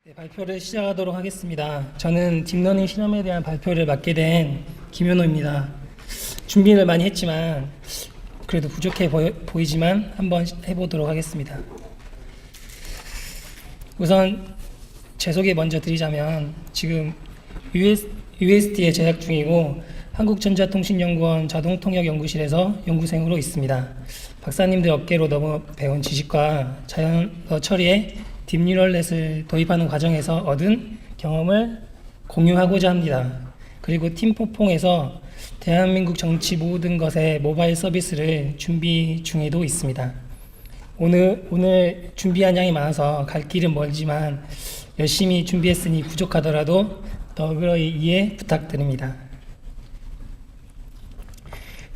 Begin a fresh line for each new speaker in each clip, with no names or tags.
네, 발표를 시작하도록 하겠습니다. 저는 딥러닝 실험에 대한 발표를 맡게 된 김현호입니다. 준비를 많이 했지만 그래도 부족해 보이지만 한번 해보도록 하겠습니다. 우선 제 소개 먼저 드리자면 지금 USD에 재학 중이고 한국전자통신연구원 자동통역연구실에서 연구생으로 있습니다. 박사님들 업계로 넘어 배운 지식과 자연어 처리에 딥뉴럴넷을 도입하는 과정에서 얻은 경험을 공유하고자 합니다. 그리고 팀포퐁에서 대한민국 정치 모든 것의 모바일 서비스를 준비 중에도 있습니다. 오늘 준비한 양이 많아서 갈 길은 멀지만 열심히 준비했으니 부족하더라도 너그러이 이해 부탁드립니다.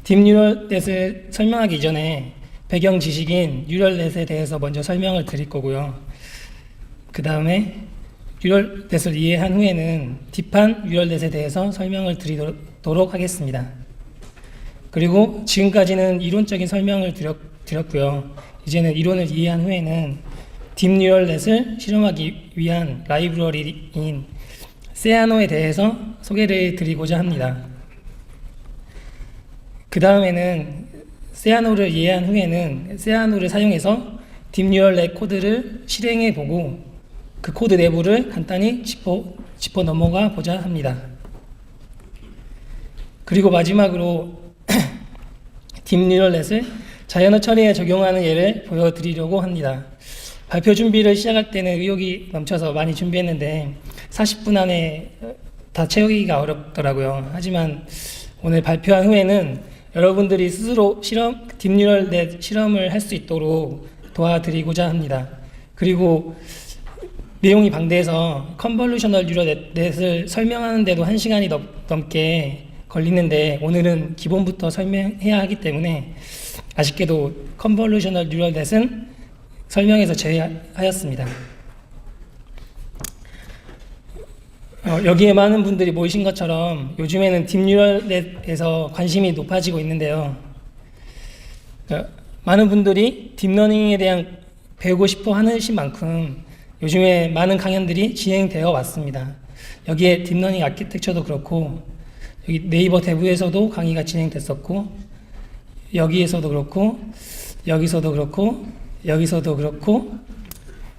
딥뉴럴넷을 설명하기 이전에 배경 지식인 뉴럴넷에 대해서 먼저 설명을 드릴 거고요. 그 다음에 뉴럴넷을 이해한 후에는 딥한 뉴럴넷에 대해서 설명을 드리도록 하겠습니다. 그리고 지금까지는 이론적인 설명을 드렸고요. 이제는 이론을 이해한 후에는 딥뉴럴넷을 실험하기 위한 라이브러리인 세아노에 대해서 소개를 드리고자 합니다. 그 다음에는 세아노를 이해한 후에는 세아노를 사용해서 딥뉴럴넷 코드를 실행해 보고 그 코드 내부를 간단히 짚어 넘어가 보자 합니다. 그리고 마지막으로 딥뉴럴넷을 자연어 처리에 적용하는 예를 보여드리려고 합니다. 발표 준비를 시작할 때는 의욕이 넘쳐서 많이 준비했는데 40분 안에 다 채우기가 어렵더라고요. 하지만 오늘 발표한 후에는 여러분들이 스스로 딥뉴럴넷 실험을 할 수 있도록 도와드리고자 합니다. 그리고 내용이 방대해서 컨볼루셔널 뉴럴넷을 설명하는데도 1시간이 넘게 걸리는데 오늘은 기본부터 설명해야 하기 때문에 아쉽게도 컨볼루셔널 뉴럴넷은 설명에서 제외하였습니다. 여기에 많은 분들이 모이신 것처럼 요즘에는 딥뉴럴넷에서 관심이 높아지고 있는데요. 많은 분들이 딥러닝에 대한 배우고 싶어 하신 만큼 요즘에 많은 강연들이 진행되어 왔습니다. 여기에 딥러닝 아키텍처도 그렇고 여기 네이버 대부에서도 강의가 진행됐었고 여기에서도 그렇고 여기서도 그렇고 여기서도 그렇고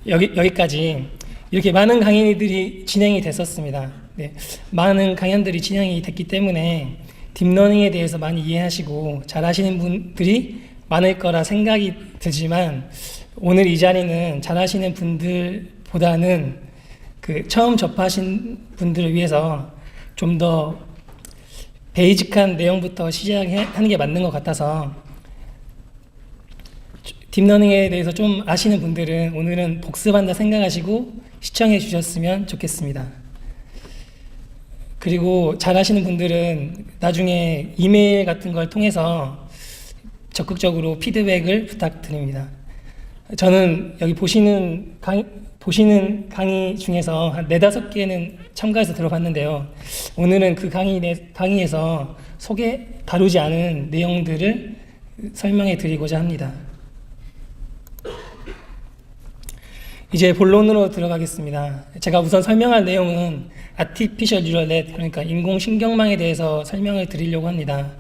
여기까지 이렇게 많은 강의들이 진행이 됐었습니다. 네, 많은 강연들이 진행이 됐기 때문에 딥러닝에 대해서 많이 이해하시고 잘 하시는 분들이 많을 거라 생각이 들지만 오늘 이 자리는 잘 하시는 분들보다는 처음 접하신 분들을 위해서 좀 더 베이직한 내용부터 시작하는 게 맞는 것 같아서 딥러닝에 대해서 좀 아시는 분들은 오늘은 복습한다 생각하시고 시청해 주셨으면 좋겠습니다. 그리고 잘 하시는 분들은 나중에 이메일 같은 걸 통해서 적극적으로 피드백을 부탁드립니다. 저는 여기 보시는 강의 중에서 한 4-5개는 참가해서 들어봤는데요. 오늘은 그 강의에서 다루지 않은 내용들을 설명해 드리고자 합니다. 이제 본론으로 들어가겠습니다. 제가 우선 설명할 내용은 아티피셜 뉴럴넷, 그러니까 인공신경망에 대해서 설명을 드리려고 합니다.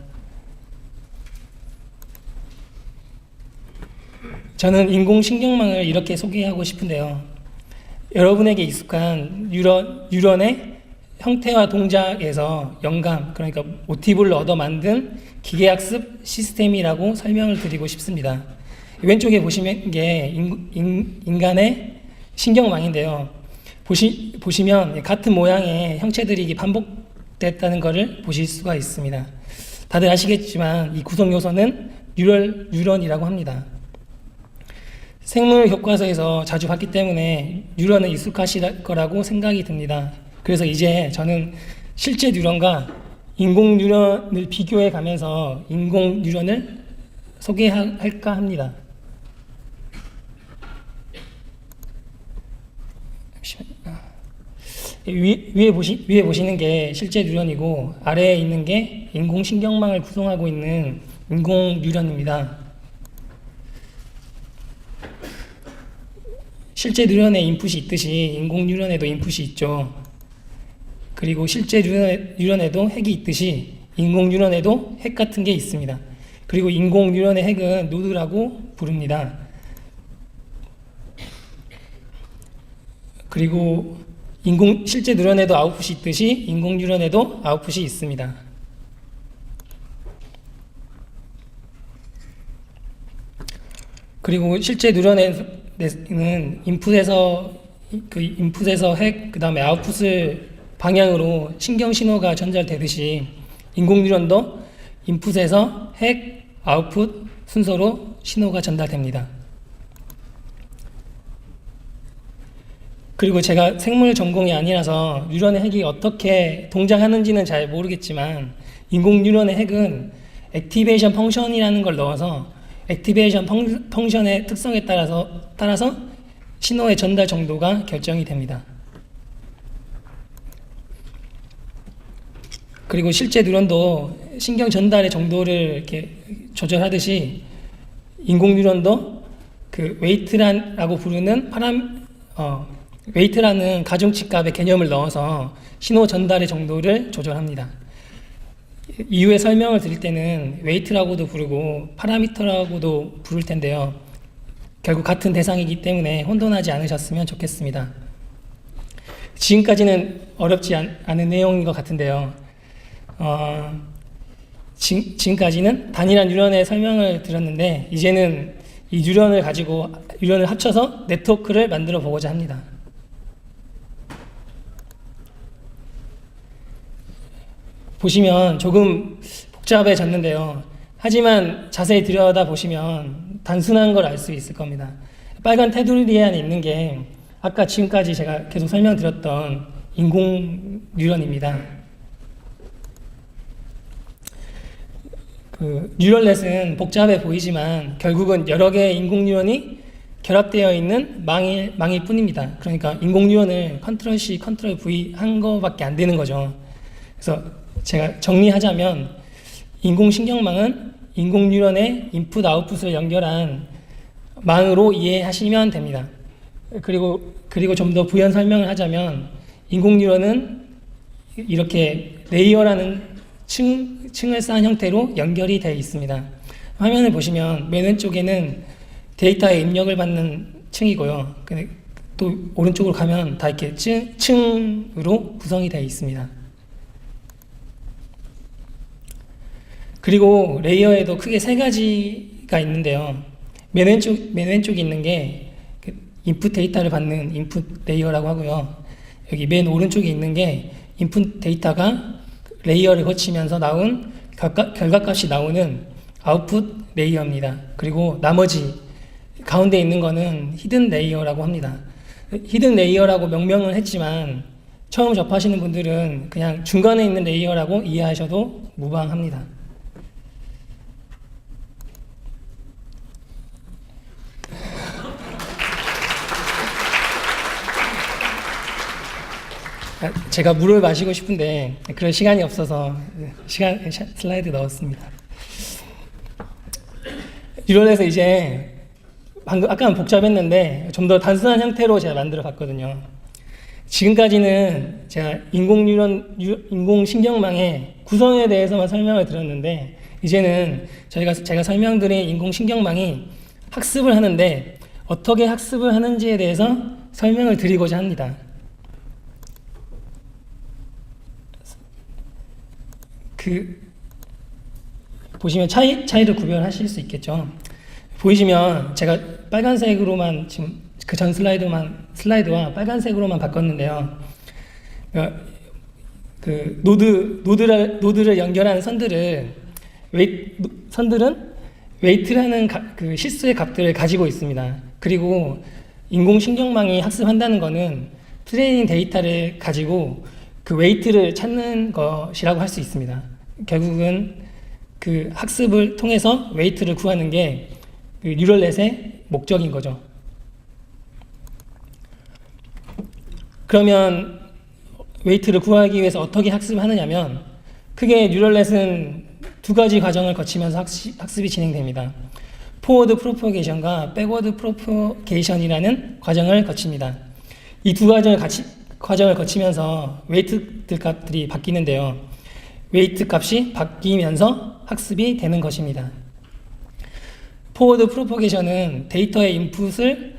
저는 인공신경망을 이렇게 소개하고 싶은데요. 여러분에게 익숙한 뉴런의 형태와 동작에서 영감, 그러니까 모티브를 얻어 만든 기계학습 시스템이라고 설명을 드리고 싶습니다. 왼쪽에 보시면 게 인간의 신경망인데요. 보시면 같은 모양의 형체들이 반복됐다는 것을 보실 수가 있습니다. 다들 아시겠지만 이 구성 요소는 뉴런이라고 합니다. 생물 교과서에서 자주 봤기 때문에 뉴런에 익숙하실 거라고 생각이 듭니다. 그래서 이제 저는 실제 뉴런과 인공 뉴런을 비교해 가면서 인공 뉴런을 소개할까 합니다. 위에 보시는 게 실제 뉴런이고 아래에 있는 게 인공신경망을 구성하고 있는 인공 뉴런입니다. 실제 뉴런에 인풋이 있듯이 인공 뉴런에도 인풋이 있죠. 그리고 실제 뉴런에도 핵이 있듯이 인공 뉴런에도 핵 같은 게 있습니다. 그리고 인공 뉴런의 핵은 노드라고 부릅니다. 그리고 실제 뉴런에도 아웃풋이 있듯이 인공 뉴런에도 아웃풋이 있습니다. 그리고 실제 뉴런에는 인풋에서 핵, 그 다음에 아웃풋을 방향으로 신경 신호가 전달되듯이 인공 뉴런도 인풋에서 핵, 아웃풋 순서로 신호가 전달됩니다. 그리고 제가 생물 전공이 아니라서 뉴런의 핵이 어떻게 동작하는지는 잘 모르겠지만 인공 뉴런의 핵은 액티베이션 펑션이라는 걸 넣어서 액티베이션 펑션의 특성에 따라서 신호의 전달 정도가 결정이 됩니다. 그리고 실제 뉴런도 신경 전달의 정도를 이렇게 조절하듯이 인공 뉴런도 그 웨이트라고 부르는 웨이트라는 가중치 값의 개념을 넣어서 신호 전달의 정도를 조절합니다. 이후에 설명을 드릴 때는 웨이트라고도 부르고 파라미터라고도 부를 텐데요. 결국 같은 대상이기 때문에 혼돈하지 않으셨으면 좋겠습니다. 지금까지는 어렵지 않은 내용인 것 같은데요. 지금까지는 단일한 뉴런의 설명을 드렸는데 이제는 이 뉴런을 가지고 뉴런을 합쳐서 네트워크를 만들어 보고자 합니다. 보시면 조금 복잡해졌는데요. 하지만 자세히 들여다보시면 단순한 걸 알 수 있을 겁니다. 빨간 테두리 안에 있는 게 아까 지금까지 제가 계속 설명드렸던 인공 뉴런입니다. 뉴럴넷은 복잡해 보이지만 결국은 여러 개의 인공 뉴런이 결합되어 있는 망일 뿐입니다. 그러니까 인공 뉴런을 컨트롤 C, 컨트롤 V 한 거밖에 안 되는 거죠. 그래서 제가 정리하자면 인공신경망은 인공 뉴런의 인풋 아웃풋을 연결한 망으로 이해하시면 됩니다. 그리고 좀 더 부연 설명을 하자면 인공 뉴런은 이렇게 레이어라는 층을 쌓은 형태로 연결이 되어 있습니다. 화면을 보시면 맨 왼쪽에는 데이터의 입력을 받는 층이고요. 또 오른쪽으로 가면 다 이렇게 층으로 구성이 되어 있습니다. 그리고 레이어에도 크게 세 가지가 있는데요. 맨 왼쪽에 있는 게 인풋 데이터를 받는 인풋 레이어라고 하고요. 여기 맨 오른쪽에 있는 게 인풋 데이터가 레이어를 거치면서 나온 결과값이 나오는 아웃풋 레이어입니다. 그리고 나머지 가운데 있는 거는 히든 레이어라고 합니다. 히든 레이어라고 명명을 했지만 처음 접하시는 분들은 그냥 중간에 있는 레이어라고 이해하셔도 무방합니다. 제가 물을 마시고 싶은데 그럴 시간이 없어서 슬라이드 넣었습니다. 뉴런에서 이제 아까는 복잡했는데 좀 더 단순한 형태로 제가 만들어 봤거든요. 지금까지는 제가 인공신경망의 구성에 대해서만 설명을 드렸는데 이제는 제가 설명드린 인공신경망이 학습을 하는데 어떻게 학습을 하는지에 대해서 설명을 드리고자 합니다. 보시면 차이를 구별하실 수 있겠죠. 보이시면 제가 빨간색으로만 지금 그 전 슬라이드와 빨간색으로만 바꿨는데요. 그 노드를 연결하는 선들은 웨이트라는 그 실수의 값들을 가지고 있습니다. 그리고 인공신경망이 학습한다는 것은 트레이닝 데이터를 가지고 그 웨이트를 찾는 것이라고 할 수 있습니다. 결국은 그 학습을 통해서 웨이트를 구하는 게 그 뉴럴넷의 목적인 거죠. 그러면 웨이트를 구하기 위해서 어떻게 학습을 하느냐면 크게 뉴럴넷은 두 가지 과정을 거치면서 학습이 진행됩니다. 포워드 프로포게이션과 백워드 프로포게이션이라는 과정을 거칩니다. 이 두 과정을 거치면서 웨이트들 값들이 바뀌는데요. 웨이트 값이 바뀌면서 학습이 되는 것입니다. 포워드 프로포게이션은 데이터의 인풋을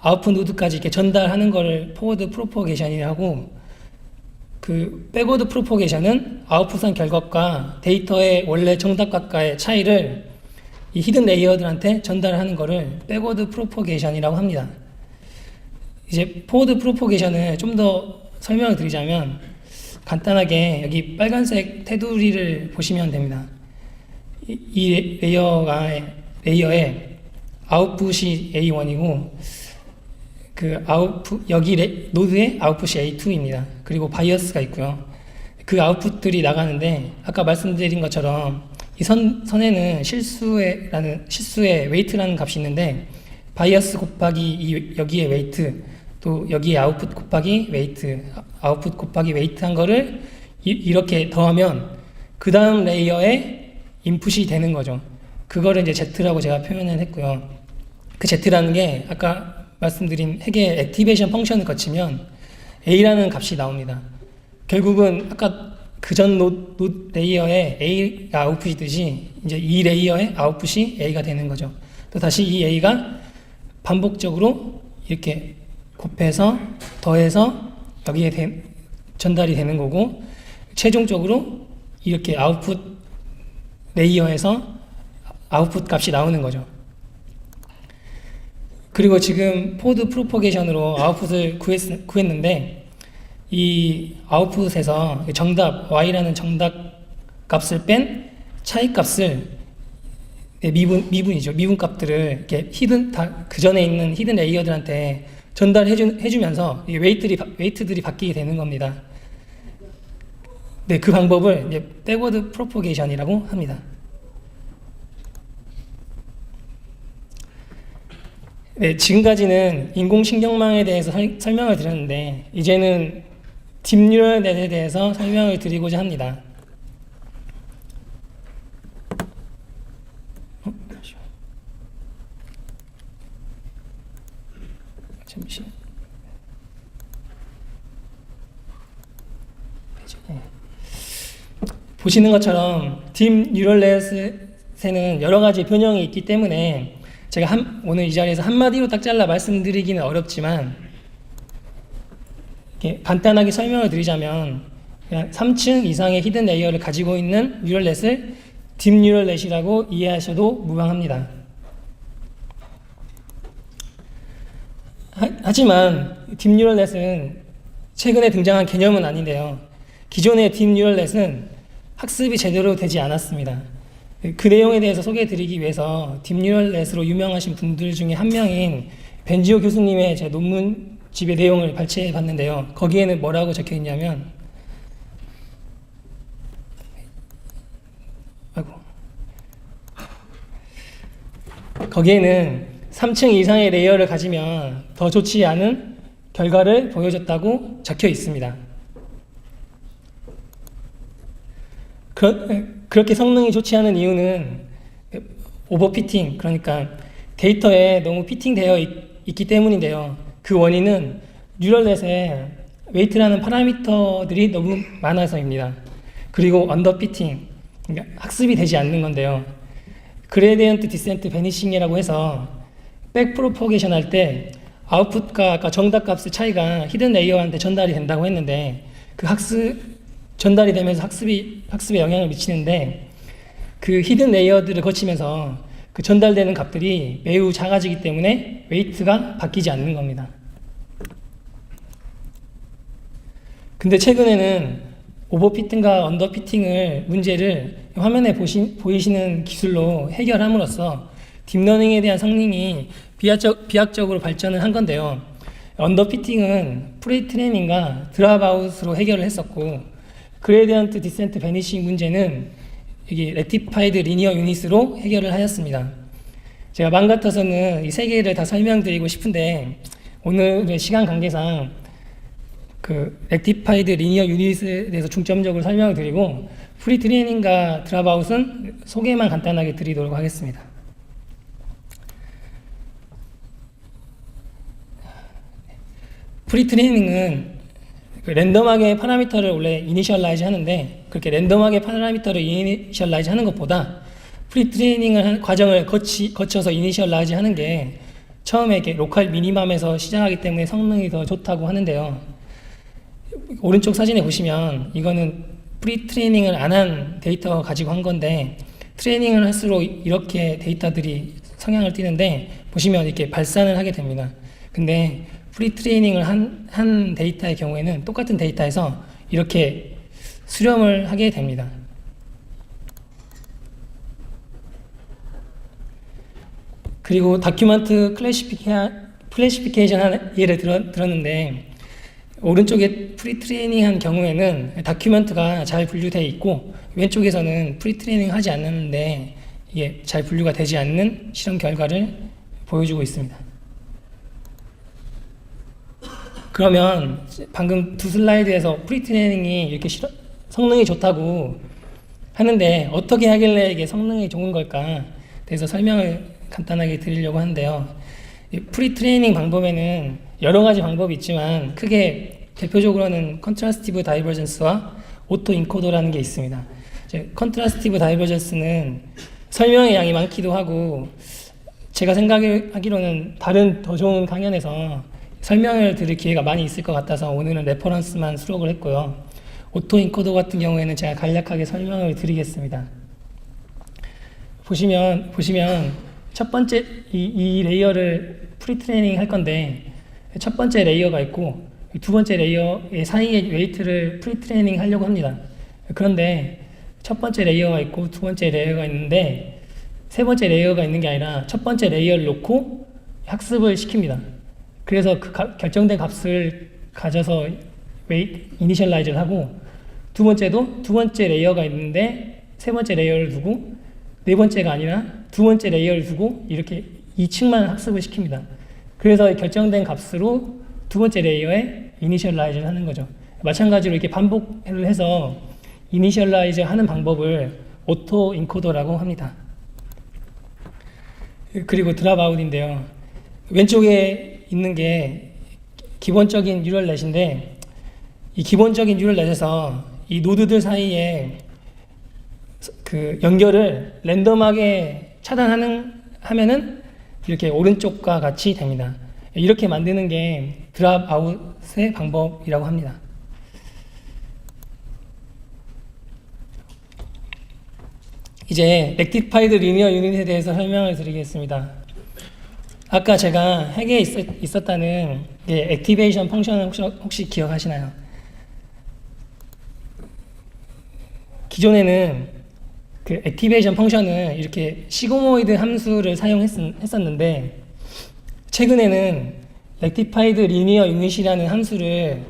아웃풋 노드까지 이렇게 전달하는 것을 포워드 프로포게이션이라고 하고, 그 백워드 프로포게이션은 아웃풋한 결과과 데이터의 원래 정답값과의 차이를 이 히든 레이어들한테 전달하는 것을 백워드 프로포게이션이라고 합니다. 이제 포워드 프로포게이션을 좀 더 설명을 드리자면, 간단하게 여기 빨간색 테두리를 보시면 됩니다. 이 레이어의 아웃풋이 A1이고, 그 여기 노드의 아웃풋이 A2입니다. 그리고 바이어스가 있고요. 그 아웃풋들이 나가는데, 아까 말씀드린 것처럼 이 선에는 실수의 웨이트라는 값이 있는데, 바이어스 곱하기 여기에 웨이트, 또 여기에 아웃풋 곱하기 웨이트, 아웃풋 곱하기 웨이트 한 거를 이렇게 더하면 그 다음 레이어의 인풋이 되는 거죠. 그거를 이제 Z라고 제가 표현을 했고요. 그 Z라는 게 아까 말씀드린 핵의 액티베이션 펑션을 거치면 A라는 값이 나옵니다. 결국은 아까 그전 노드 레이어에 A가 아웃풋이듯이 이제 이 레이어의 아웃풋이 A가 되는 거죠. 또 다시 이 A가 반복적으로 이렇게 곱해서 더해서 여기에 전달이 되는 거고, 최종적으로 이렇게 아웃풋 레이어에서 아웃풋 값이 나오는 거죠. 그리고 지금 포워드 프로포게이션으로 아웃풋을 구했는데, 이 아웃풋에서 정답 y라는 정답 값을 뺀 차이 값을 미분이죠. 미분 값들을 이렇게 그 전에 있는 히든 레이어들한테 전달해주면서 웨이트들이 바뀌게 되는 겁니다. 네, 그 방법을 이제 백워드 프로포게이션이라고 합니다. 네, 지금까지는 인공신경망에 대해서 설명을 드렸는데, 이제는 딥뉴럴넷에 대해서 설명을 드리고자 합니다. 잠시. 보시는 것처럼 딥뉴럴넷에는 여러 가지 변형이 있기 때문에 제가 오늘 이 자리에서 한마디로 딱 잘라 말씀드리기는 어렵지만, 간단하게 설명을 드리자면 그냥 3층 이상의 히든 레이어를 가지고 있는 뉴럴넷을 딥뉴럴넷이라고 이해하셔도 무방합니다. 하지만 딥뉴럴넷은 최근에 등장한 개념은 아닌데요. 기존의 딥뉴럴넷은 학습이 제대로 되지 않았습니다. 그 내용에 대해서 소개해드리기 위해서 딥뉴럴넷으로 유명하신 분들 중에 한 명인 벤지오 교수님의 제 논문집의 내용을 발췌해 봤는데요. 거기에는 뭐라고 적혀 있냐면, 거기에는 3층 이상의 레이어를 가지면 더 좋지 않은 결과를 보여줬다고 적혀 있습니다. 그렇게 성능이 좋지 않은 이유는 오버피팅, 그러니까 데이터에 너무 피팅되어 있기 때문인데요. 그 원인은 뉴럴넷에 웨이트라는 파라미터들이 너무 많아서입니다. 그리고 언더피팅, 그러니까 학습이 되지 않는 건데요. 그레디언트 디센트 베니싱이라고 해서 백 프로포게이션 할 때 아웃풋과 아까 정답 값의 차이가 히든 레이어한테 전달이 된다고 했는데, 그 전달이 되면서 학습에 영향을 미치는데, 그 히든 레이어들을 거치면서 그 전달되는 값들이 매우 작아지기 때문에 웨이트가 바뀌지 않는 겁니다. 근데 최근에는 오버피팅과 언더피팅을 문제를 화면에 보이시는 기술로 해결함으로써 딥러닝에 대한 성능이 비약적으로 발전을 한 건데요. 언더피팅은 프리트레이닝과 드랍아웃으로 해결을 했었고, 그레디언트 디센트 베니싱 문제는 이게 레티파이드 리니어 유닛으로 해결을 하였습니다. 제가 맘 같아서는 이 세 개를 다 설명드리고 싶은데, 오늘의 시간 관계상 그 렉티파이드 리니어 유닛에 대해서 중점적으로 설명을 드리고 프리트레이닝과 드랍아웃은 소개만 간단하게 드리도록 하겠습니다. 프리트레이닝은 랜덤하게 파라미터를 원래 이니셜라이즈 하는데 그렇게 랜덤하게 파라미터를 이니셜라이즈 하는 것보다 프리트레이닝을 과정을 거쳐서 이니셜라이즈 하는 게 처음에 이렇게 로컬 미니멈에서 시작하기 때문에 성능이 더 좋다고 하는데요. 오른쪽 사진에 보시면 이거는 프리트레이닝을 안 한 데이터 가지고 한 건데 트레이닝을 할수록 이렇게 데이터들이 성향을 띠는데 보시면 이렇게 발산을 하게 됩니다. 근데 프리트레이닝을 한 데이터의 경우에는 똑같은 데이터에서 이렇게 수렴을 하게 됩니다. 그리고 다큐멘트 클래시피케이션 예를 들었는데 오른쪽에 프리트레이닝 한 경우에는 다큐멘트가 잘 분류되어 있고 왼쪽에서는 프리트레이닝 하지 않는데 이게 잘 분류가 되지 않는 실험 결과를 보여주고 있습니다. 그러면 방금 두 슬라이드에서 프리트레이닝이 이렇게 성능이 좋다고 하는데 어떻게 하길래 이게 성능이 좋은 걸까 대해서 설명을 간단하게 드리려고 하는데요. 프리트레이닝 방법에는 여러 가지 방법이 있지만 크게 대표적으로는 컨트라스티브 다이버전스와 오토 인코더라는 게 있습니다. 컨트라스티브 다이버전스는 설명의 양이 많기도 하고 제가 생각하기로는 다른 더 좋은 강연에서 설명을 들을 기회가 많이 있을 것 같아서 오늘은 레퍼런스만 수록을 했고요. 오토 인코더 같은 경우에는 제가 간략하게 설명을 드리겠습니다. 보시면 첫 번째 이 레이어를 프리트레이닝 할 건데 첫 번째 레이어가 있고 두 번째 레이어의 사이의 웨이트를 프리트레이닝 하려고 합니다. 그런데 첫 번째 레이어가 있고 두 번째 레이어가 있는데 세 번째 레이어가 있는 게 아니라 첫 번째 레이어를 놓고 학습을 시킵니다. 그래서 그 결정된 값을 가져서 이니셜라이즈를 하고 두 번째도 두 번째 레이어가 있는데 세 번째 레이어를 두고 네 번째가 아니라 두 번째 레이어를 두고 이렇게 2층만 학습을 시킵니다. 그래서 결정된 값으로 두 번째 레이어에 이니셜라이즈를 하는 거죠. 마찬가지로 이렇게 반복을 해서 이니셜라이즈 하는 방법을 오토 인코더라고 합니다. 그리고 드랍아웃인데요. 왼쪽에 있는 게 기본적인 뉴럴넷인데 이 기본적인 뉴럴넷에서 이 노드들 사이에 그 연결을 랜덤하게 하면은 이렇게 오른쪽과 같이 됩니다. 이렇게 만드는 게 드랍아웃의 방법이라고 합니다. 이제 렉티파이드 리니어 유닛에 대해서 설명을 드리겠습니다. 아까 제가 핵에 있었다는 액티베이션 펑션을 혹시 기억하시나요? 기존에는 그 액티베이션 펑션을 이렇게 시그모이드 함수를 사용했었는데 최근에는 렉티파이드 리니어 유닛이라는 함수를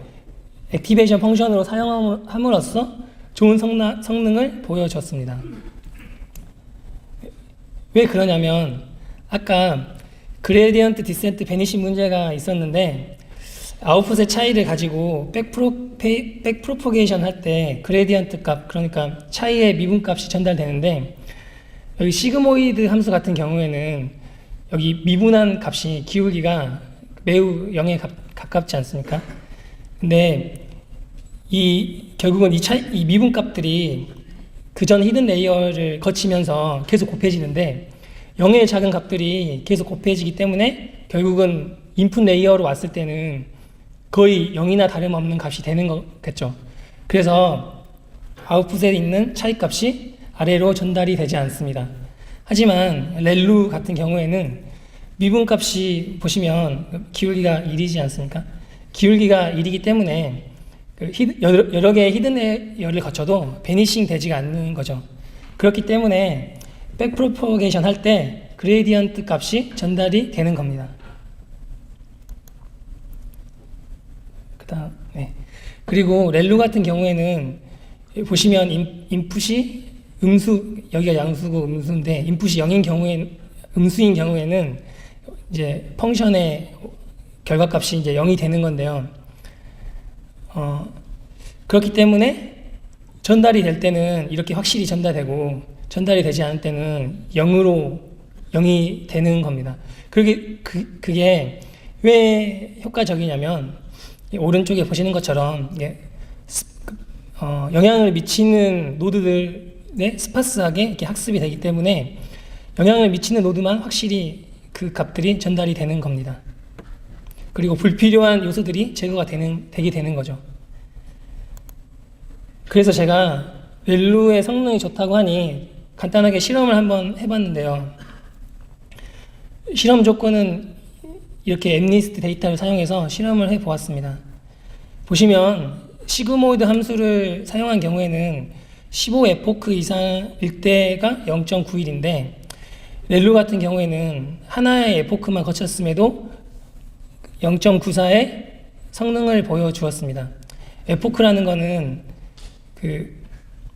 액티베이션 펑션으로 사용함으로써 좋은 성능을 보여줬습니다. 왜 그러냐면 아까 그레디언트 디센트 베니싱 문제가 있었는데 아웃풋의 차이를 가지고 백프로포게이션 할 때 그레디언트 값, 그러니까 차이의 미분값이 전달되는데 여기 시그모이드 함수 같은 경우에는 여기 미분한 값이 기울기가 매우 0에 가깝지 않습니까? 근데 결국은 이 미분값들이 그전 히든 레이어를 거치면서 계속 곱해지는데 0의 작은 값들이 계속 곱해지기 때문에 결국은 인풋 레이어로 왔을 때는 거의 0이나 다름없는 값이 되는 거겠죠. 그래서 아웃풋에 있는 차이 값이 아래로 전달이 되지 않습니다. 하지만 렐루 같은 경우에는 미분값이 보시면 기울기가 1이지 않습니까? 기울기가 1이기 때문에 여러 개의 히든 레이어를 거쳐도 베니싱 되지가 않는 거죠. 그렇기 때문에 백프로포게이션 할 때 그레디언트 값이 전달이 되는 겁니다. 네. 그리고 렐루 같은 경우에는 보시면 인풋이 여기가 양수고 음수인데 인풋이 0인 음수인 경우에는 이제 펑션의 결과값이 이제 0이 되는 건데요. 그렇기 때문에 전달이 될 때는 이렇게 확실히 전달되고 전달이 되지 않을 때는 0이 되는 겁니다. 그게 왜 효과적이냐면 오른쪽에 보시는 것처럼 영향을 미치는 노드들에 스파스하게 이렇게 학습이 되기 때문에 영향을 미치는 노드만 확실히 그 값들이 전달이 되는 겁니다. 그리고 불필요한 요소들이 제거가 되게 되는 거죠. 그래서 제가 렐루의 성능이 좋다고 하니 간단하게 실험을 한번 해봤는데요. 실험 조건은 이렇게 엠니스트 데이터를 사용해서 실험을 해보았습니다. 보시면 시그모이드 함수를 사용한 경우에는 15에포크 이상일 때가 0.91인데 렐루 같은 경우에는 하나의 에포크만 거쳤음에도 0.94의 성능을 보여주었습니다. 에포크라는 거는 그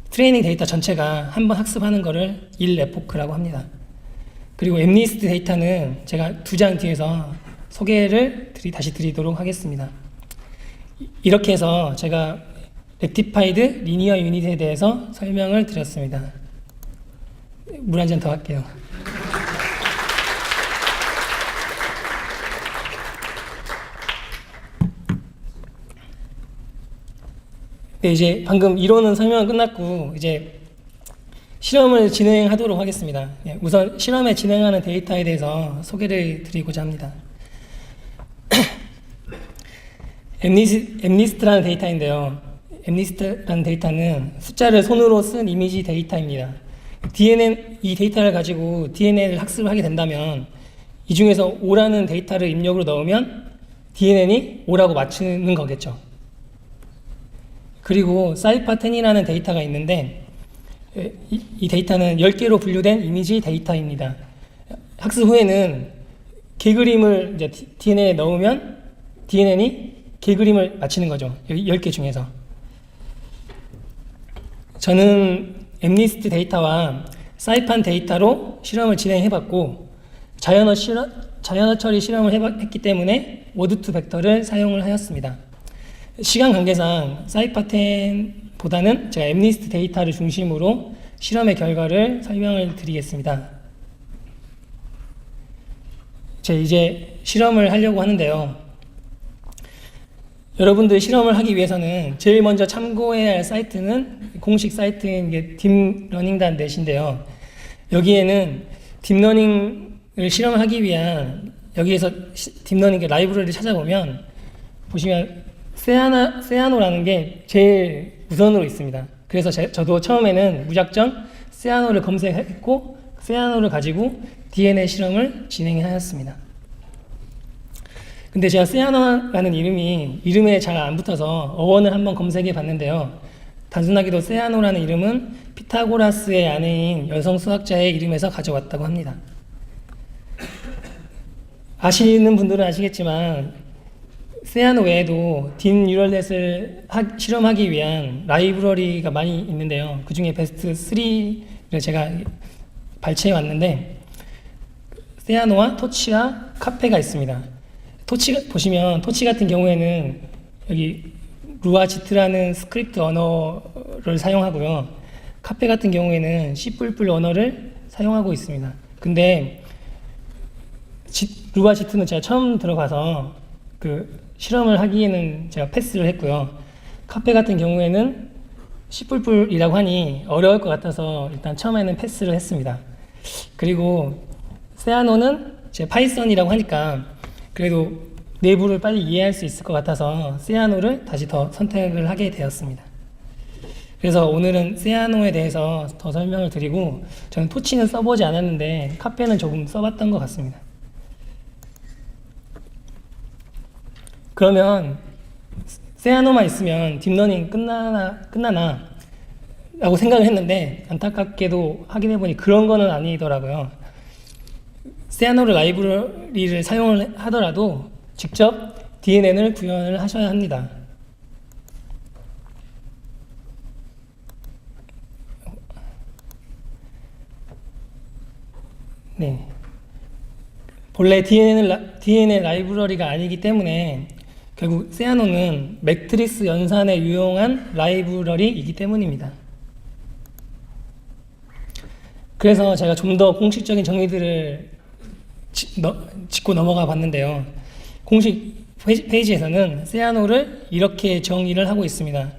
트레이닝 데이터 전체가 한번 학습하는 거를 1에포크라고 합니다. 그리고 엠니스트 데이터는 제가 2장 뒤에서 소개를 다시 드리도록 하겠습니다. 이렇게 해서 제가 렉티파이드 리니어 유닛에 대해서 설명을 드렸습니다. 물 한 잔 더 할게요. 네, 이제 방금 이론은 설명은 끝났고 이제 실험을 진행하도록 하겠습니다. 우선 실험에 진행하는 데이터에 대해서 소개를 드리고자 합니다. 엠니스트라는 데이터인데요. 엠니스트라는 데이터는 숫자를 손으로 쓴 이미지 데이터입니다. 이 데이터를 가지고 DNN을 학습을 하게 된다면 이 중에서 O라는 데이터를 입력으로 넣으면 DNN이 O라고 맞추는 거겠죠. 그리고 사이파10이라는 데이터가 있는데 이 데이터는 10개로 분류된 이미지 데이터입니다. 학습 후에는 개그림을 이제 DNN에 넣으면 DNN이 개그림을 맞히는 거죠. 10개 중에서. 저는 엠니스트 데이터와 사이판 데이터로 실험을 진행해봤고 자연어 처리 실험을 했기 때문에 워드2 벡터를 사용을 하였습니다. 시간 관계상 사이파10보다는 제가 엠니스트 데이터를 중심으로 실험의 결과를 설명을 드리겠습니다. 제가 이제 실험을 하려고 하는데요. 여러분들 실험을 하기 위해서는 제일 먼저 참고해야 할 사이트는 공식 사이트인 딥러닝.net인데요. 여기에는 딥러닝을 실험을 하기 위한 여기에서 딥러닝 라이브러리를 찾아보면 보시면 세아노라는 게 제일 우선으로 있습니다. 그래서 저도 처음에는 무작정 세아노를 검색했고 세아노를 가지고 DNA 실험을 진행하였습니다. 근데 제가 세아노라는 이름에 잘 안 붙어서 어원을 한번 검색해 봤는데요. 단순하게도 세아노라는 이름은 피타고라스의 아내인 여성 수학자의 이름에서 가져왔다고 합니다. 아시는 분들은 아시겠지만 세아노 외에도 딥 뉴럴넷을 실험하기 위한 라이브러리가 많이 있는데요. 그 중에 베스트 3를 제가 발췌해 왔는데 세아노와 토치와 카페가 있습니다. 보시면 토치 같은 경우에는 여기 루아지트라는 스크립트 언어를 사용하고요. 카페 같은 경우에는 C++ 언어를 사용하고 있습니다. 근데 루아지트는 제가 처음 들어가서 그 실험을 하기에는 제가 패스를 했고요. 카페 같은 경우에는 C++이라고 하니 어려울 것 같아서 일단 처음에는 패스를 했습니다. 그리고 세아노는 제 파이썬이라고 하니까 그래도 내부를 빨리 이해할 수 있을 것 같아서 세아노를 다시 더 선택을 하게 되었습니다. 그래서 오늘은 세아노에 대해서 더 설명을 드리고 저는 토치는 써보지 않았는데 카페는 조금 써봤던 것 같습니다. 그러면 세아노만 있으면 딥러닝 끝나나 라고 생각을 했는데 안타깝게도 확인해보니 그런 거는 아니더라고요. 세아노를 라이브러리를 사용을 하더라도 직접 DNN을 구현을 하셔야 합니다. 네. 본래 DNN 라이브러리가 아니기 때문에 결국 세아노는 매트릭스 연산에 유용한 라이브러리이기 때문입니다. 그래서 제가 좀 더 공식적인 정의들을 짚고 넘어가 봤는데요. 공식 페이지에서는 세아노를 이렇게 정의를 하고 있습니다.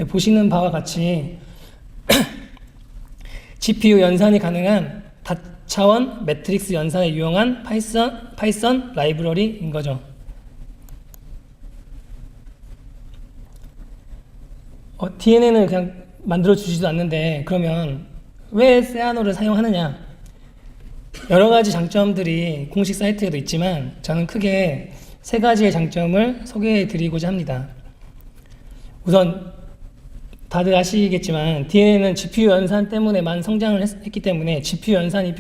보시는 바와 같이 GPU 연산이 가능한 다차원 매트릭스 연산에 유용한 파이썬 라이브러리인 거죠. DNN을 그냥 만들어 주지도 않는데 그러면 왜 세아노를 사용하느냐? 여러 가지 장점들이 공식 사이트에도 있지만 저는 크게 세 가지의 장점을 소개해 드리고자 합니다. 우선 다들 아시겠지만 DNN은 GPU 연산 때문에만 성장을 했기 때문에 GPU 연산이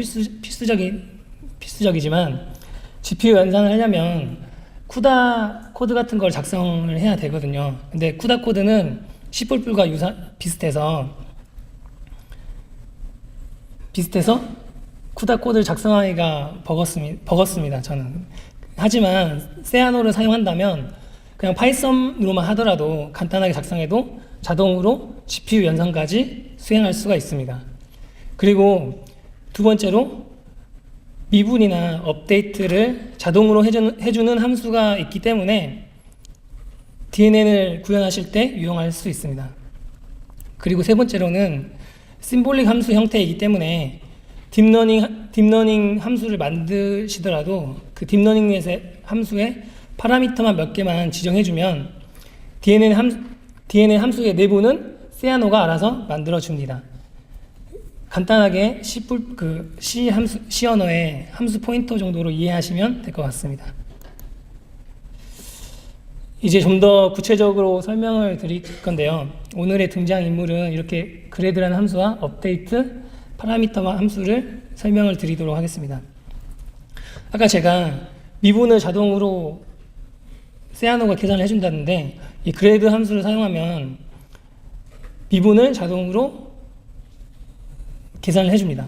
필수적이지만 GPU 연산을 하려면 쿠다 코드 같은 걸 작성을 해야 되거든요. 근데 쿠다 코드는 C++과 비슷해서 쿠다 코드를 작성하기가 버겁습니다. 저는. 하지만 세아노를 사용한다면 그냥 파이썬으로만 하더라도 간단하게 작성해도 자동으로 GPU 연산까지 수행할 수가 있습니다. 그리고 두 번째로 미분이나 업데이트를 자동으로 해주는 함수가 있기 때문에 DNN을 구현하실 때 유용할 수 있습니다. 그리고 세 번째로는 심볼릭 함수 형태이기 때문에 딥러닝 함수를 만드시더라도 그 딥러닝 함수의 파라미터만 몇 개만 지정해주면 DNN 함수의 내부는 세아노가 알아서 만들어줍니다. 간단하게 C 언어의 함수 포인터 정도로 이해하시면 될 것 같습니다. 이제 좀 더 구체적으로 설명을 드릴 건데요. 오늘의 등장인물은 이렇게 그래드라는 함수와 업데이트, 파라미터 함수를 설명을 드리도록 하겠습니다. 아까 제가 미분을 자동으로 세아노가 계산을 해준다는데 이 그래드 함수를 사용하면 미분을 자동으로 계산을 해줍니다.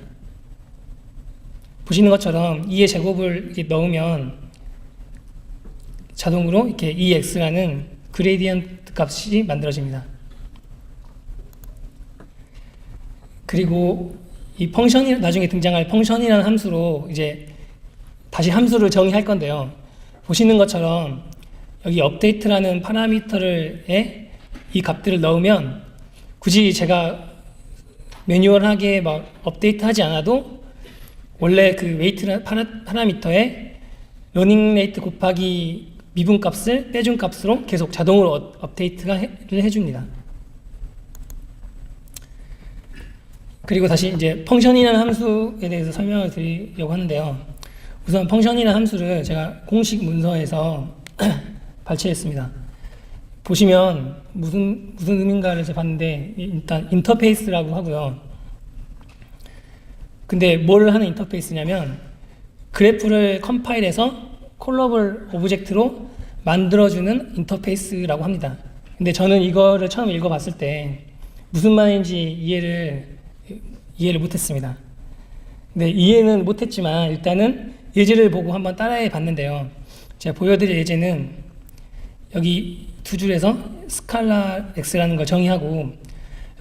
보시는 것처럼 2의 제곱을 이렇게 넣으면 자동으로 이렇게 EX라는 그레디언트 값이 만들어집니다. 그리고 이 펑션이 나중에 등장할 펑션이라는 함수로 이제 다시 함수를 정의할 건데요. 보시는 것처럼 여기 업데이트라는 파라미터에 이 값들을 넣으면 굳이 제가 매뉴얼하게 막 업데이트하지 않아도 원래 그 웨이트 파라미터에 러닝 레이트 곱하기 미분 값을 빼준 값으로 계속 자동으로 업데이트를 해줍니다. 그리고 다시 이제 펑션이라는 함수에 대해서 설명을 드리려고 하는데요. 우선 펑션이라는 함수를 제가 공식 문서에서 발췌했습니다. 보시면 무슨 의미인가를 제가 봤는데 일단 인터페이스라고 하고요. 근데 뭘 하는 인터페이스냐면 그래프를 컴파일해서 콜러블 오브젝트로 만들어주는 인터페이스라고 합니다. 근데 저는 이거를 처음 읽어봤을 때 무슨 말인지 이해를 못했습니다. 근데 이해는 못했지만 일단은 예제를 보고 한번 따라해 봤는데요. 제가 보여드릴 예제는 여기 두 줄에서 스칼라 x라는 걸 정의하고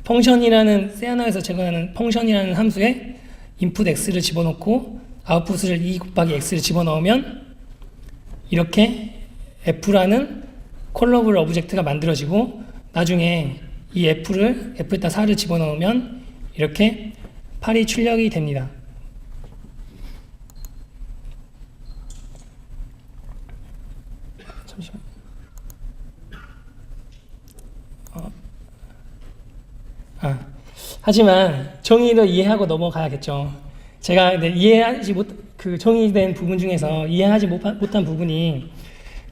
펑션이라는 세아노에서 제공하는 펑션이라는 함수에 인풋 x를 집어넣고 아웃풋을 2 곱하기 x를 집어넣으면 이렇게 f라는 콜러블 오브젝트가 만들어지고 나중에 이 f에다 4를 집어넣으면 이렇게 8이 출력이 됩니다. 잠시만. 하지만 정의를 이해하고 넘어가야겠죠. 제가 이해하지 그 정의된 부분 중에서 이해하지 못한 부분이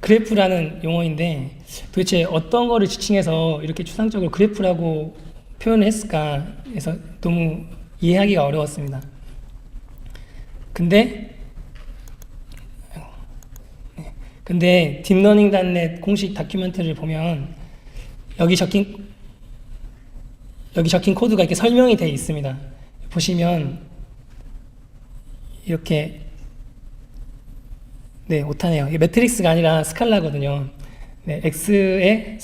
그래프라는 용어인데 도대체 어떤 거를 지칭해서 이렇게 추상적으로 그래프라고 표현을 했을까 해서 너무 이해하기가 어려웠습니다. 근데 딥러닝.net 공식 다큐멘터리를 보면 여기 적힌 코드가 이렇게 설명이 되어 있습니다. 보시면 이렇게 오타네요. 이게 매트릭스가 아니라 스칼라거든요. 네, x에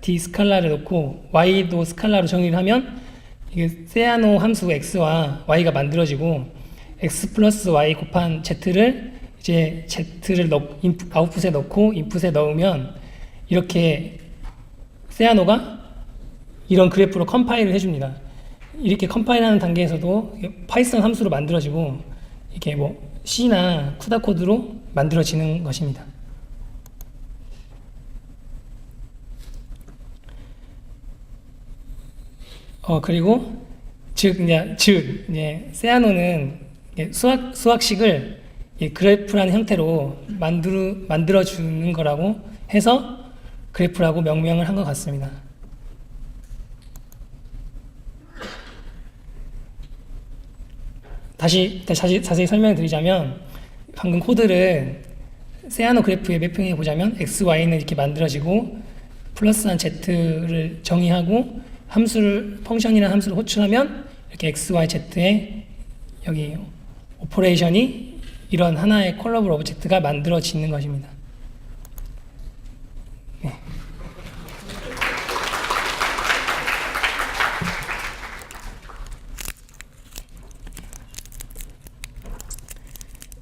d 스칼라를 놓고 y도 스칼라로 정의를 하면 이게 세아노 함수 x와 y가 만들어지고 x 플러스 y 곱한 z를 이제 z를 아웃풋에 넣고 인풋에 넣으면 이렇게 세아노가 이런 그래프로 컴파일을 해줍니다. 이렇게 컴파일하는 단계에서도 파이썬 함수로 만들어지고 이렇게 뭐 C나 쿠다 코드로 만들어지는 것입니다. 그리고 이제 세아노는 수학식을 그래프라는 형태로 만들어주는 거라고 해서 그래프라고 명명을 한 것 같습니다. 다시 자세히 설명을 드리자면 방금 코드를 세아노 그래프에 매핑해 보자면 x, y는 이렇게 만들어지고 플러스한 z를 정의하고 펑션이라는 함수를 호출하면 이렇게 x, y, z의 여기 오퍼레이션이 이런 하나의 콜러블 오브젝트가 만들어지는 것입니다. 네.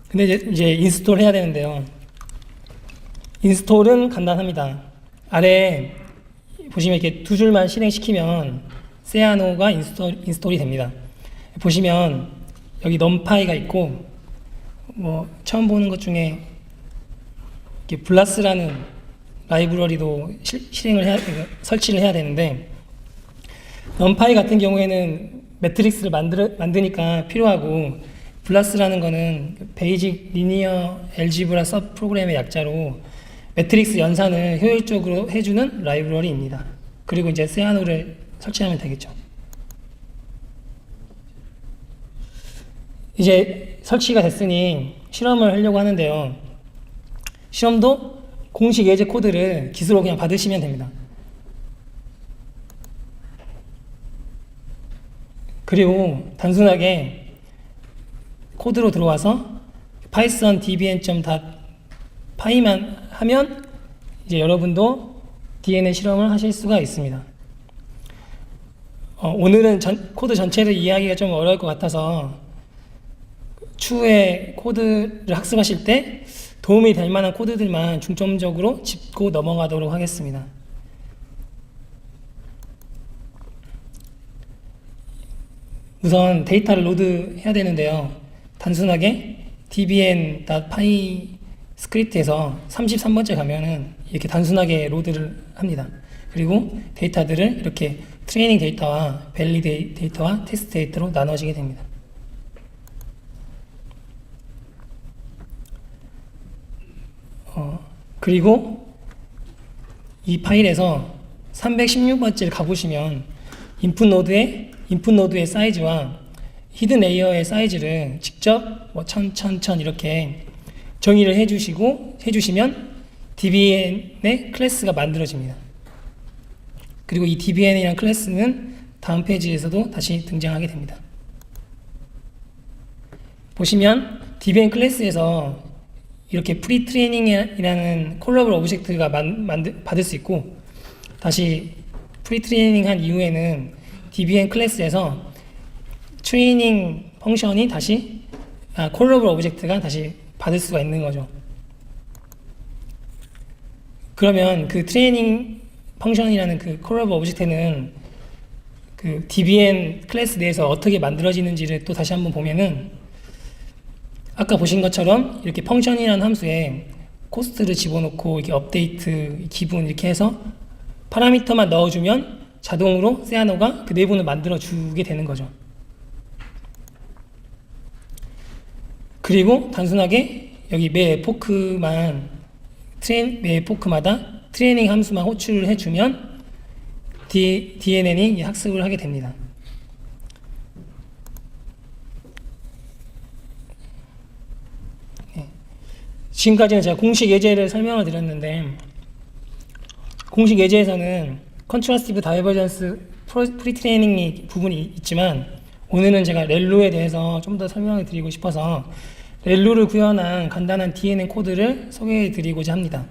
근데 이제 인스톨 해야 되는데요. 인스톨은 간단합니다. 아래 보시면 이렇게 두 줄만 실행시키면 세아노가 인스톨이 됩니다. 보시면 여기 넘파이가 있고 뭐 처음 보는 것 중에 이렇게 블라스라는 라이브러리도 설치를 해야 되는데 넘파이 같은 경우에는 매트릭스를 만드니까 필요하고 블라스라는 거는 베이직 리니어 엘지브라 서브 프로그램의 약자로 매트릭스 연산을 효율적으로 해주는 라이브러리입니다. 그리고 이제 세아노를 설치하면 되겠죠. 이제 설치가 됐으니 실험을 하려고 하는데요. 실험도 공식 예제 코드를 기수로 그냥 받으시면 됩니다. 그리고 단순하게 코드로 들어와서 python dbn.py만 하면 이제 여러분도 DNA 실험을 하실 수가 있습니다. 오늘은 코드 전체를 이해하기가 좀 어려울 것 같아서 추후에 코드를 학습하실 때 도움이 될 만한 코드들만 중점적으로 짚고 넘어가도록 하겠습니다. 우선 데이터를 로드해야 되는데요. 단순하게 dbn.py 스크립트에서 33번째 가면은 이렇게 단순하게 로드를 합니다. 그리고 데이터들을 이렇게 트레이닝 데이터와 밸리드 데이터와 테스트 데이터로 나눠지게 됩니다. 그리고 이 파일에서 316번째를 가보시면 인풋 노드의 사이즈와 히든 레이어의 사이즈를 직접 뭐 1000 이렇게 정의를 해주시면 dbn의 클래스가 만들어집니다. 그리고 이 dbn이라는 클래스는 다음 페이지에서도 다시 등장하게 됩니다. 보시면 dbn 클래스에서 이렇게 프리트레이닝이라는 콜러블 오브젝트가 받을 수 있고 다시 프리트레이닝한 이후에는 dbn 클래스에서 트레이닝 펑션이 콜러블 오브젝트가 다시 받을 수가 있는 거죠. 그러면 그 트레이닝 펑션이라는 그 콜러블 오브젝트는 그 dbn 클래스 내에서 어떻게 만들어지는지를 또 다시 한번 보면은 아까 보신 것처럼 이렇게 펑션이라는 함수에 코스트를 집어넣고 이렇게 업데이트, 기분 이렇게 해서 파라미터만 넣어주면 자동으로 세아노가 그 내분을 만들어주게 되는 거죠. 그리고 단순하게 여기 매 에포크마다 트레이닝 함수만 호출을 해주면 DNN이 학습을 하게 됩니다. 지금까지는 제가 공식 예제를 설명을 드렸는데 공식 예제에서는 컨트라스티브 다이버전스 프리트레이닝 부분이 있지만 오늘은 제가 렐루에 대해서 좀 더 설명을 드리고 싶어서 렐루를 구현한 간단한 DNN 코드를 소개해 드리고자 합니다.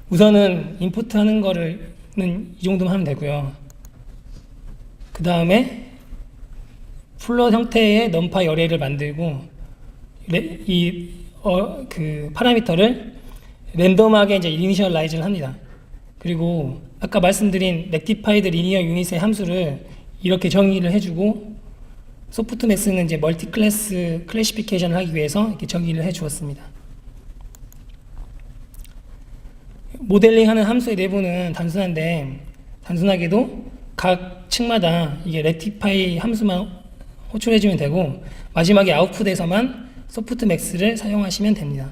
우선은 임포트 하는 거는 이 정도만 하면 되고요. 그 다음에 플롯 형태의 넘파 어레이를 만들고 그 파라미터를 랜덤하게 이제 이니셜라이즈를 합니다. 그리고 아까 말씀드린 렉티파이드 리니어 유닛의 함수를 이렇게 정의를 해주고 소프트맥스는 이제 멀티 클래스 클래시피케이션을 하기 위해서 이렇게 정의를 해 주었습니다. 모델링하는 함수의 내부는 단순하게도 각 층마다 이게 렉티파이 함수만 호출해주면 되고 마지막에 아웃풋에서만 소프트맥스를 사용하시면 됩니다.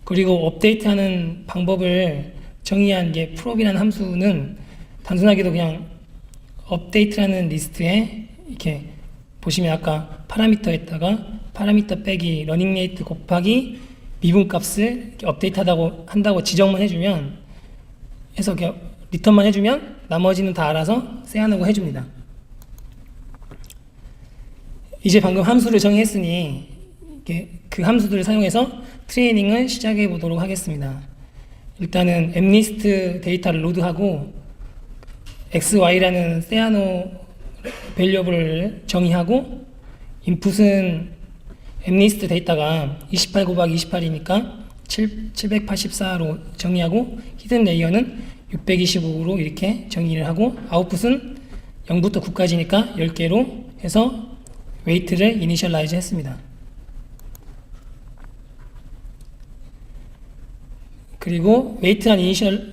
그리고 업데이트하는 방법을 정의한 게 프롭이라는 함수는 단순하게도 그냥 업데이트라는 리스트에 이렇게 보시면 아까 파라미터에다가 파라미터 빼기 러닝 레이트 곱하기 미분값을 업데이트 한다고 지정만 해주면 해서 리턴만 해주면 나머지는 다 알아서 세안하고 해줍니다. 이제 방금 함수를 정의했으니 그 함수들을 사용해서 트레이닝을 시작해 보도록 하겠습니다. 일단은 엠리스트 데이터를 로드하고 xy라는 세아노 밸류어블을 정의하고 인풋은 엠리스트 데이터가 28 곱하기 28이니까 784로 정의하고 히든 레이어는 625로 이렇게 정의를 하고 아웃풋은 0부터 9까지니까 10개로 해서 웨이트를 이니셜라이즈 했습니다. 그리고 이니셜라이즈한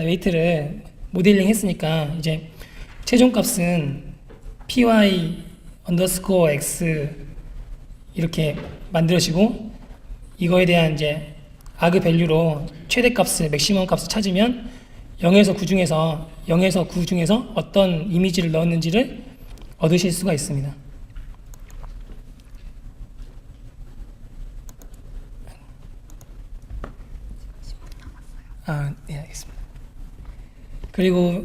웨이트를 모델링 했으니까 이제 최종값은 py 언더스코어 x 이렇게 만들어지고 이거에 대한 이제 아그 밸류로 최대값을 맥시멈 값을 찾으면 0에서 9 중에서 어떤 이미지를 넣었는지를 얻으실 수가 있습니다. 네, 알겠습니다. 그리고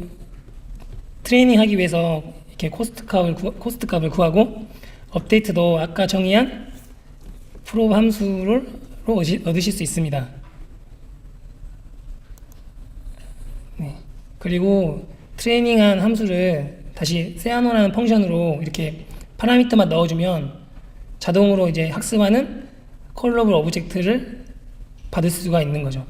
트레이닝 하기 위해서 이렇게 코스트 값을 구하고 업데이트도 아까 정의한 프로 함수로 얻으실 수 있습니다. 네. 그리고 트레이닝한 함수를 다시 세아노라는 펑션으로 이렇게 파라미터만 넣어주면 자동으로 이제 학습하는 컬러블 오브젝트를 받을 수가 있는 거죠.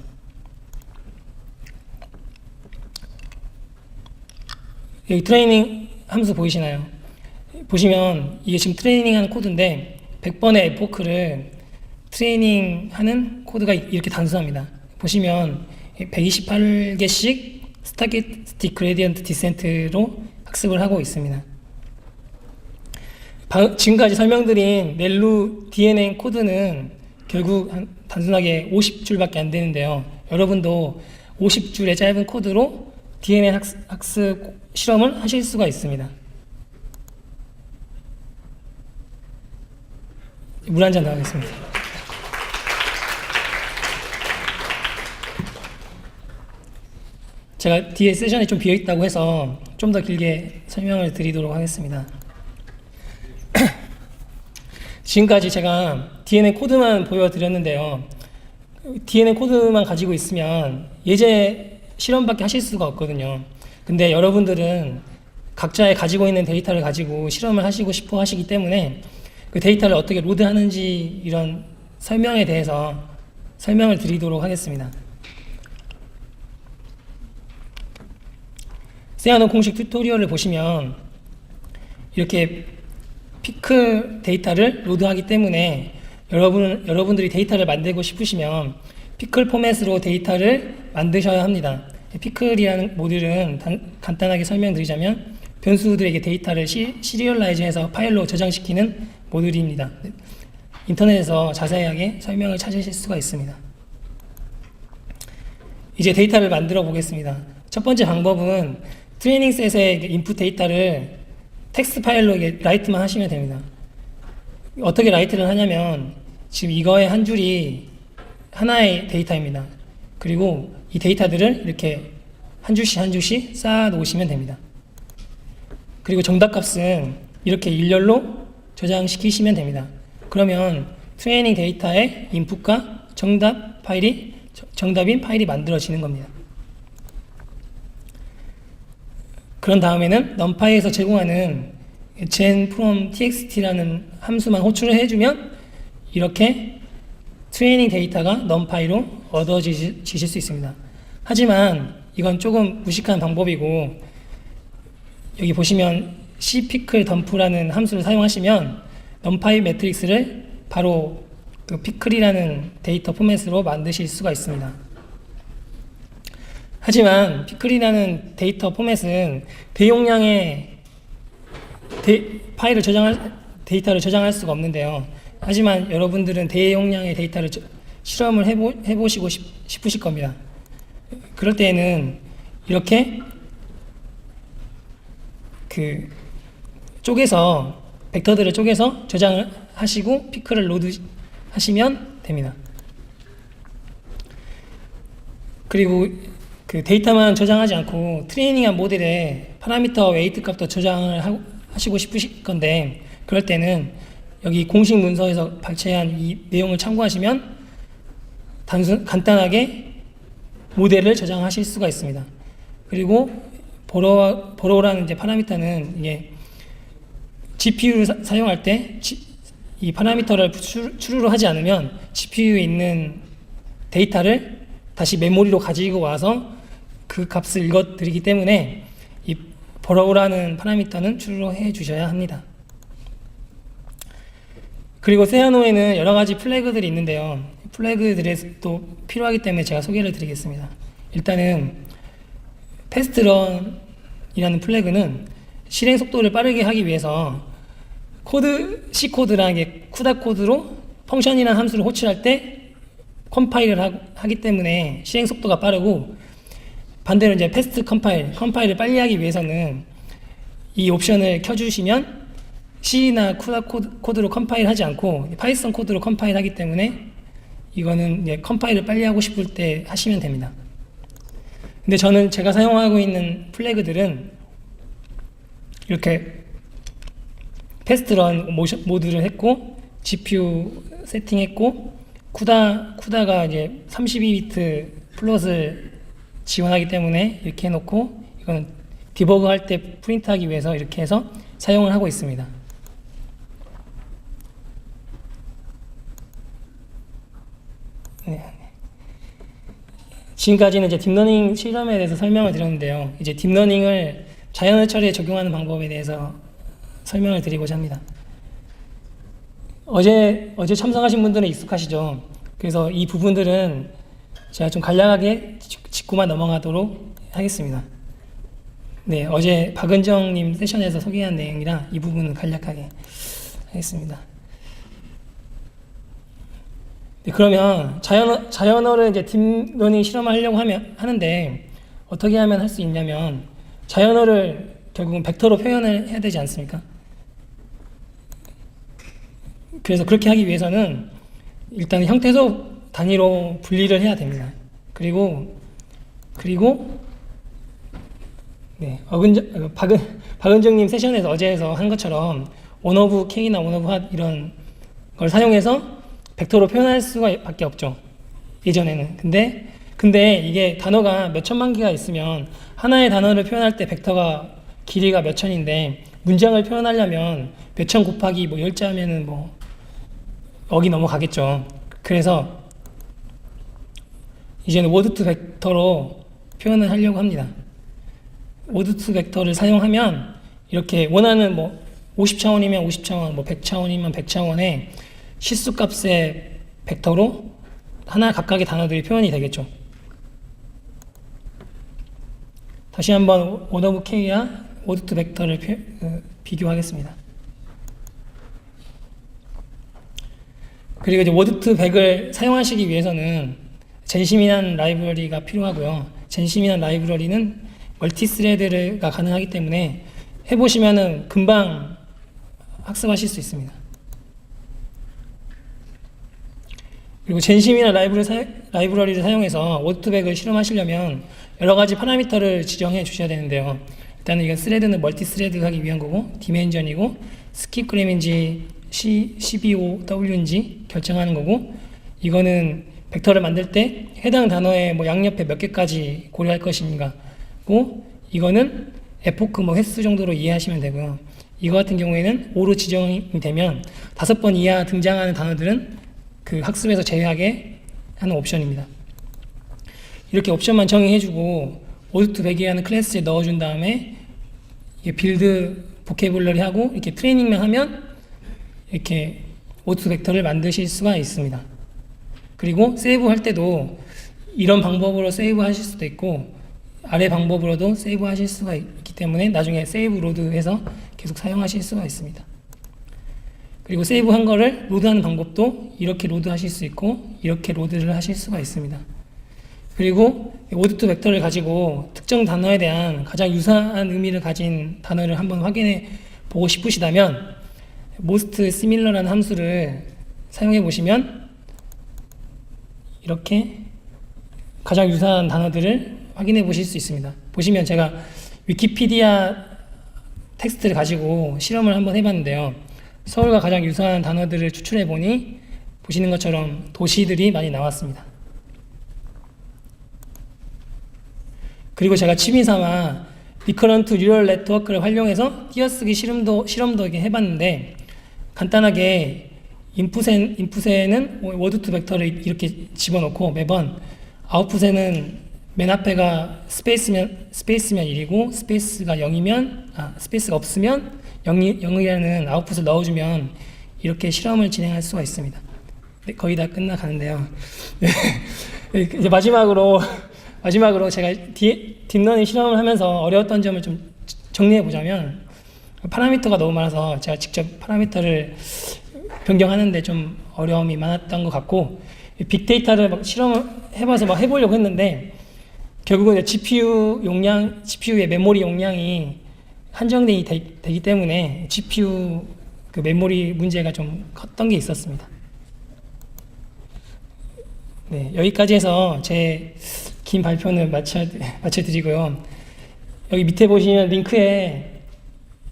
여기 트레이닝 함수 보이시나요? 보시면 이게 지금 트레이닝하는 코드인데 100번의 에포크를 트레이닝하는 코드가 이렇게 단순합니다. 보시면 128개씩 스타티스틱 그레디언트 디센트로 학습을 하고 있습니다. 지금까지 설명드린 넬루 DNA 코드는 결국 단순하게 50줄밖에 안 되는데요. 여러분도 50줄의 짧은 코드로 DNA 학습 실험을 하실 수가 있습니다. 물 한 잔 더 하겠습니다. 제가 뒤에 세션이 좀 비어있다고 해서 좀 더 길게 설명을 드리도록 하겠습니다. 지금까지 제가 DNA 코드만 보여드렸는데요. DNA 코드만 가지고 있으면 예제 실험밖에 하실 수가 없거든요. 근데 여러분들은 각자의 가지고 있는 데이터를 가지고 실험을 하시고 싶어 하시기 때문에 그 데이터를 어떻게 로드하는지 이런 설명에 대해서 설명을 드리도록 하겠습니다. 세아노 공식 튜토리얼을 보시면 이렇게 피클 데이터를 로드하기 때문에 여러분들이 데이터를 만들고 싶으시면 피클 포맷으로 데이터를 만드셔야 합니다. 피클이라는 모듈은 간단하게 설명드리자면 변수들에게 데이터를 시리얼라이즈해서 파일로 저장시키는 모듈입니다. 인터넷에서 자세하게 설명을 찾으실 수가 있습니다. 이제 데이터를 만들어 보겠습니다. 첫 번째 방법은 트레이닝 셋의 인풋 데이터를 텍스트 파일로 라이트만 하시면 됩니다. 어떻게 라이트를 하냐면 지금 이거의 한 줄이 하나의 데이터입니다. 그리고 이 데이터들을 이렇게 한 줄씩 한 줄씩 쌓아 놓으시면 됩니다. 그리고 정답값은 이렇게 일렬로 저장시키시면 됩니다. 그러면 트레이닝 데이터의 인풋과 정답 파일이 정답인 파일이 만들어지는 겁니다. 그런 다음에는 numpy에서 제공하는 gen from txt라는 함수만 호출을 해주면 이렇게 트레이닝 데이터가 numpy로 얻어지실 수 있습니다. 하지만 이건 조금 무식한 방법이고, 여기 보시면 cpickledump라는 함수를 사용하시면 numpy 매트릭스를 바로 그 pickle이라는 데이터 포맷으로 만드실 수가 있습니다. 하지만 pickle이라는 데이터 포맷은 대용량의 데이터를 저장할 수가 없는데요. 하지만 여러분들은 대용량의 데이터를 실험을 해보시고 싶으실 겁니다. 그럴 때에는 이렇게 그 벡터들을 쪼개서 저장을 하시고 피클을 로드 하시면 됩니다. 그리고 그 데이터만 저장하지 않고 트레이닝한 모델에 파라미터 웨이트 값도 저장을 하시고 싶으실 건데, 그럴 때는 여기 공식 문서에서 발췌한 이 내용을 참고하시면 간단하게 모델을 저장하실 수가 있습니다. 그리고 borrow라는 이제 파라미터는 이게 GPU를 사용할 때 이 파라미터를 추루를 하지 않으면 GPU에 있는 데이터를 다시 메모리로 가지고 와서 그 값을 읽어드리기 때문에 이 borrow라는 파라미터는 추루를 해 주셔야 합니다. 그리고 세아노에는 여러 가지 플래그들이 있는데요. 플래그들이 또 필요하기 때문에 제가 소개를 드리겠습니다. 일단은 패스트런이라는 플래그는 실행 속도를 빠르게 하기 위해서 C 코드라는 게 쿠다 코드로 펑션이라는 함수를 호출할 때 컴파일을 하기 때문에 실행 속도가 빠르고, 반대로 이제 패스트 컴파일을 빨리 하기 위해서는 이 옵션을 켜주시면 C나 쿠다 코드로 컴파일 하지 않고 파이썬 코드로 컴파일 하기 때문에 이거는 이제 컴파일을 빨리 하고 싶을 때 하시면 됩니다. 근데 제가 사용하고 있는 플래그들은 이렇게 패스트런 모드를 했고, GPU 세팅했고, 쿠다가 이제 32비트 플롯을 지원하기 때문에 이렇게 해놓고, 이건 디버그 할 때 프린트하기 위해서 이렇게 해서 사용을 하고 있습니다. 네. 지금까지는 이제 딥러닝 실험에 대해서 설명을 드렸는데요. 이제 딥러닝을 자연어 처리에 적용하는 방법에 대해서 설명을 드리고자 합니다. 어제 참석하신 분들은 익숙하시죠? 그래서 이 부분들은 제가 좀 간략하게 짚고만 넘어가도록 하겠습니다. 네, 어제 박은정님 세션에서 소개한 내용이라 이 부분은 간략하게 하겠습니다. 네, 그러면 자연어를 이제 딥러닝 실험을 하려고 하는데 어떻게 하면 할 수 있냐면, 자연어를 결국은 벡터로 표현을 해야 되지 않습니까? 그래서 그렇게 하기 위해서는 일단 형태소 단위로 분리를 해야 됩니다. 그리고 네, 박은정님 세션에서 어제에서 한 것처럼 원 오브 K나 원 오브 핫 이런 걸 사용해서 벡터로 표현할 수가 밖에 없죠. 예전에는. 근데 이게 단어가 몇 천만 개가 있으면 하나의 단어를 표현할 때 벡터가 길이가 몇 천인데, 문장을 표현하려면 몇 천 곱하기 뭐 10자 하면은 뭐 억이 넘어가겠죠. 그래서 이제는 워드 투 벡터로 표현을 하려고 합니다. 워드 투 벡터를 사용하면 이렇게 원하는 뭐 50차원이면 50차원, 뭐 100차원이면 100차원의 실수값의 벡터로 하나 각각의 단어들이 표현이 되겠죠. 다시 한번 원 오브 K와 워드 투 벡터를 비교하겠습니다. 그리고 이제 워드 투 벡을 사용하시기 위해서는 젠심이라는 라이브러리가 필요하고요. 젠심이라는 라이브러리는 멀티스레드가 가능하기 때문에 해보시면은 금방 학습하실 수 있습니다. 그리고 젠심이나 라이브러리를 사용해서 워드 투 벡을 실험하시려면 여러 가지 파라미터를 지정해 주셔야 되는데요. 일단은 이건 스레드는 멀티스레드 하기 위한 거고, 디멘전이고, 스킵그램인지 CBOW인지 결정하는 거고, 이거는 벡터를 만들 때 해당 단어의 뭐 양옆에 몇 개까지 고려할 것인가고, 이거는 에포크 뭐 횟수 정도로 이해하시면 되고요. 이거 같은 경우에는 5로 지정이 되면 5번 이하 등장하는 단어들은 그 학습에서 제외하게 하는 옵션입니다. 이렇게 옵션만 정의해주고 오드2 100이라는 클래스에 넣어준 다음에 이게 빌드 보케블러리 하고 이렇게 트레이닝만 하면 이렇게 오드2 벡터를 만드실 수가 있습니다. 그리고 세이브 할 때도 이런 방법으로 세이브 하실 수도 있고 아래 방법으로도 세이브 하실 수가 있기 때문에 나중에 세이브 로드 해서 계속 사용하실 수가 있습니다. 그리고 세이브 한 거를 로드하는 방법도 이렇게 로드 하실 수 있고 이렇게 로드를 하실 수가 있습니다. 그리고 오드2 벡터를 가지고 특정 단어에 대한 가장 유사한 의미를 가진 단어를 한번 확인해 보고 싶으시다면 most similar라는 함수를 사용해 보시면 이렇게 가장 유사한 단어들을 확인해 보실 수 있습니다. 보시면 제가 위키피디아 텍스트를 가지고 실험을 한번 해봤는데요. 서울과 가장 유사한 단어들을 추출해 보니 보시는 것처럼 도시들이 많이 나왔습니다. 그리고 제가 취미삼아 리커런트 뉴럴 네트워크를 활용해서 띄어쓰기 실험도 이렇게 해봤는데, 간단하게 인풋에는 워드2 벡터를 이렇게 집어넣고 매번 아웃풋에는 맨 앞에가 스페이스면 1이고 스페이스가 0이면 스페이스가 없으면 0이라는 아웃풋을 넣어주면 이렇게 실험을 진행할 수가 있습니다. 네, 거의 다 끝나가는데요. 네, 이제 마지막으로 제가 딥러닝 실험을 하면서 어려웠던 점을 좀 정리해 보자면, 파라미터가 너무 많아서 제가 직접 파라미터를 변경하는데 좀 어려움이 많았던 것 같고, 빅데이터를 막 실험을 해봐서 막 해보려고 했는데 결국은 GPU의 메모리 용량이 한정되기 때문에 GPU 그 메모리 문제가 좀 컸던 게 있었습니다. 네, 여기까지 해서 제 긴 발표는 마쳐드리고요. 여기 밑에 보시면 링크에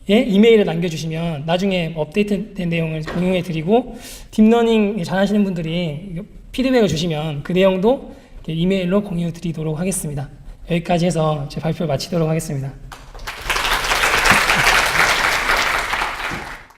이메일을 남겨주시면 나중에 업데이트된 내용을 공유해드리고, 딥러닝 잘하시는 분들이 피드백을 주시면 그 내용도 이메일로 공유드리도록 하겠습니다. 여기까지 해서 제 발표를 마치도록 하겠습니다.